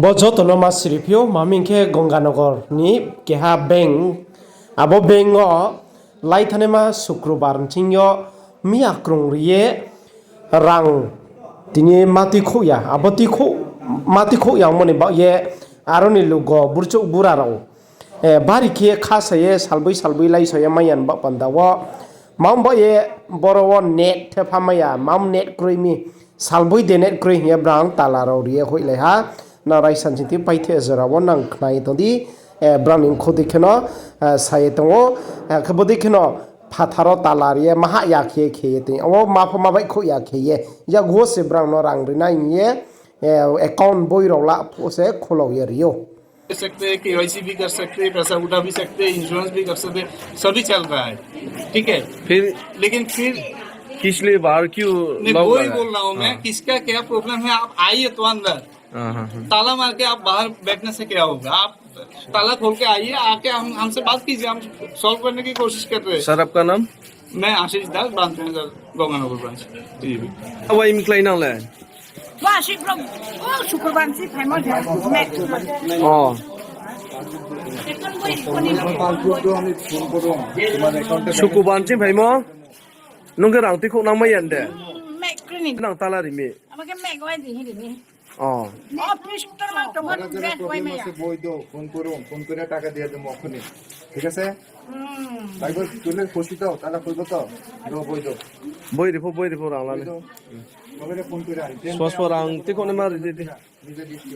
Bojotono masripyo mamingke Gongganagor ni keha bank abo bank o laithane ma sukrubar tingyo miakrung riye rang tini mati khoya abo mati khoya mone ba ye aroni lugo burchuk burarao bari ke khasaye salbui lai soya mayan ba pandawo mam ba ye borowo net the phamaya mam net kroimi salbui de net kroi ye brang talaro riye hoile ha na rai sanjiti paithe zara wonang khnai todi brang khodi kheno sayetongo khabodi kheno phatharo talariye maha yakhe kheye te o ma bai kho yakhe ya go se brang no rang rina ye account boy rola से खोलो ये रियो सकते हैं KYC भी कर सकते हैं पैसा उठा भी सकते हैं इंश्योरेंस भी कर सकते हैं सभी चल रहा है ठीक है लेकिन फिर पिछली बार क्यों वही बोल रहा हूँ मैं किसका क्या प्रॉब्लम है आप आइए तो अंदर ताला मार के आप बाहर बैठने से क्या होगा आप ताला खोल के आइए आके हमसे बात कीजिए हम सॉल्व करने की कोशिश कर रहे हैं सर आपका नाम मैं आशीष दास ब्रांच मैनेजर गंगानगर ब्रांच अब im kleiner le Wah, sih belum. Oh, syukur banget sih, Pak Mod. oh sukubanci bhaimo nungke rang ti khok nang mai yan de Mek klinik. nang tala ri mi Apa kan mek kau ini ni? oh Office termak teman mek kau ini ya. বৈধ phone করে টাকা দিয়ে দেবো এখনই ঠিক আছে একবার তুলে খুশি তো তাহলে কইব তো boi ri pho rang la le তবে ফোন করে আইতে sos po rang ti khok ne ma ri ti নিজে দিচ্ছি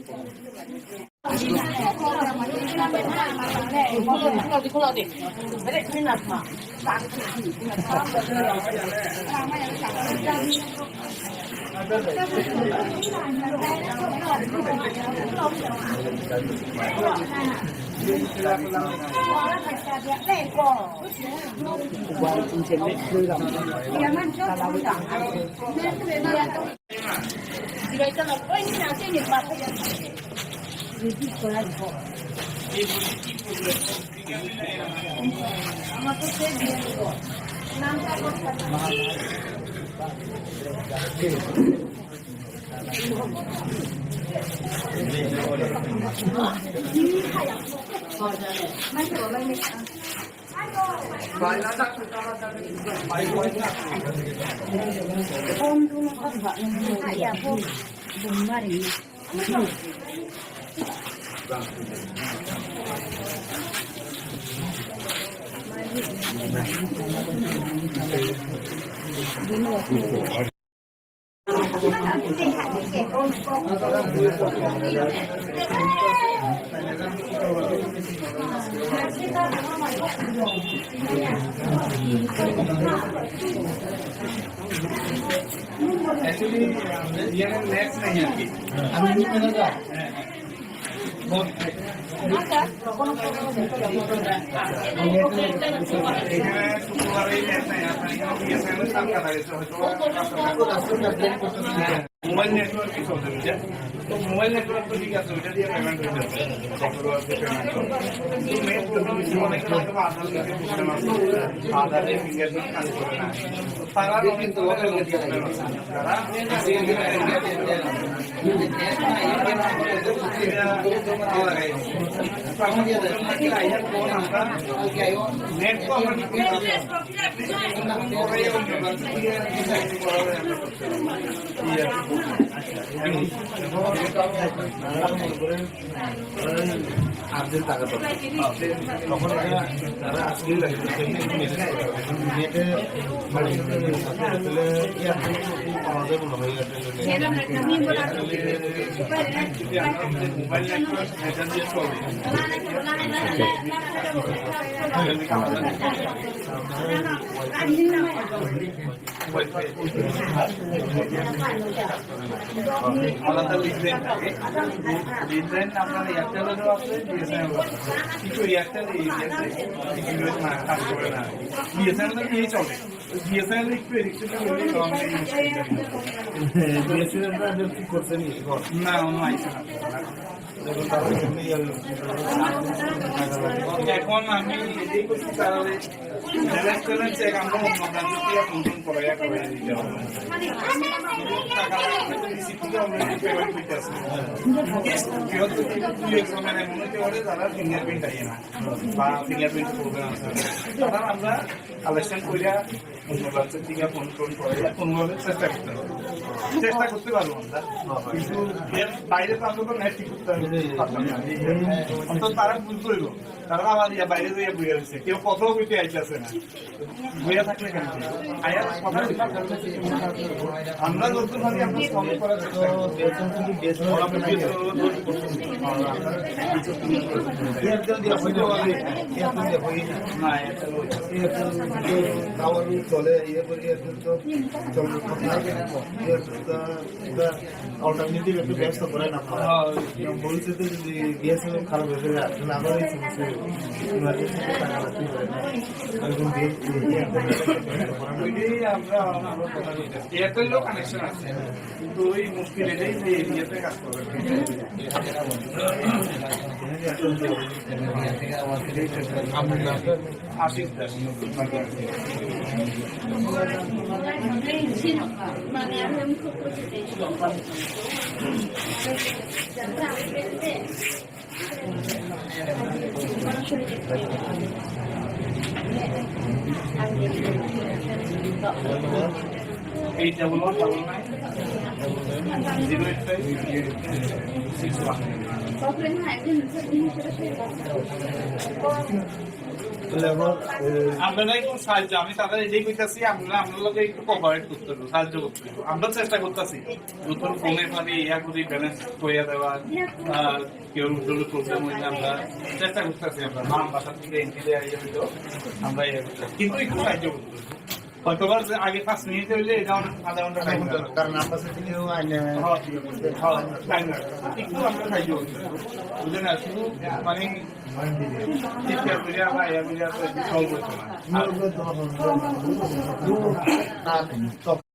एक्चुअली ये नेट नहीं है अभी मोबाइल नेटवर्क की सुविधा तो मोबाइल नेटवर्क को क्या सुविधा दिया पेमेंट कर देते हैं मैं तो होने के बाद आधार ले फिंगरप्रिंट काल करना है सारा लोग तो लोकल नेट को আপডেট টাকা তখন তারা আজকে নেটে মানে আমাদের মনে হয় মোবাইল নেটওয়ার্ক দিয়ে চলে আলাদা লিখবেন থাকে লিখবেন আপনার এয়ারটেলেরও আছে বিএসএনএল কিছু এয়ারটেল কিছু না কাজ করে না বিএসএনএল দিয়ে চলে বিএসএনএল একটু এডিকশন বিএসএনএল কি করছেন না অন্য আইসে না এখন আমি এটাই করছি তারা রেস্টুরেন্ট চেক আমরা অন্য ব্রাঞ্চ থেকে ফোন করে দিতে হবে টাকা রিসিপ্ট অলরেডি পেমেন্ট করতেছে কেউ যদি এক্সামিনে মনে করে তারা ফিঙ্গারপ্রিন্ট আইয়ে না বা ফিঙ্গারপ্রিন্ট প্রবলেম আছে তারা আমরা কালেকশন কইরা অন্য ব্রাঞ্চের থেকে ফোন করে কোনোভাবে চেষ্টা করতে পারবো আমরা কিন্তু এর বাইরে তো আমরা তো নেট ঠিক করতে অন্তত তারা বুঝতে হইব তারা আমার বাইরে যাইয়া বইয়া রয়েছে কেউ কথাও বইতে আইতেছে না বইয়া থাকলে কেন আয়া কথা আমরা যতক্ষণ ভাবি আমরা সলভ করার চেষ্টা চলে ইয়ে করে অল্টারনেটিভ একটু ব্যস্ত করেন আপনারা ভবিষ্যতে যদি গ্যাস খারাপ হয়ে যায় তাহলে আবার এই সমস্যা এয়ারটেলেও কানেকশন আছে কিন্তু ওই মুশকিল এটাই যে এরিয়াতে কাজ করবে আশিস দাস এই ডাবল 085 আপনারা একটু সাহায্য আমি তাদের এটাই কইতাছি আপনার লোকে একটু কোঅপারেট করতে হবে সাহায্য করতে হবে আমরা চেষ্টা করতেছি নতুন ফোনে মানে ইয়া করে ব্যালেন্স কইয়া দেওয়া কেউ উঠলে প্রবলেম হইলে আমরা চেষ্টা করতেছি আমরা নাম বাসা থেকে এন্ট্রি দেওয়া আমরা কিন্তু একটু সাহায্য করতে হবে হয়তো আগে 5 মিনিট হইলে এটা আধা ঘন্টা টাইম কারণ আপনার সাথে কেউ একটু আমরা সাহায্য করতে বুঝলেন না শুধু মানে চিৎকার করে আমরা ইয়া করে সলভ করতে না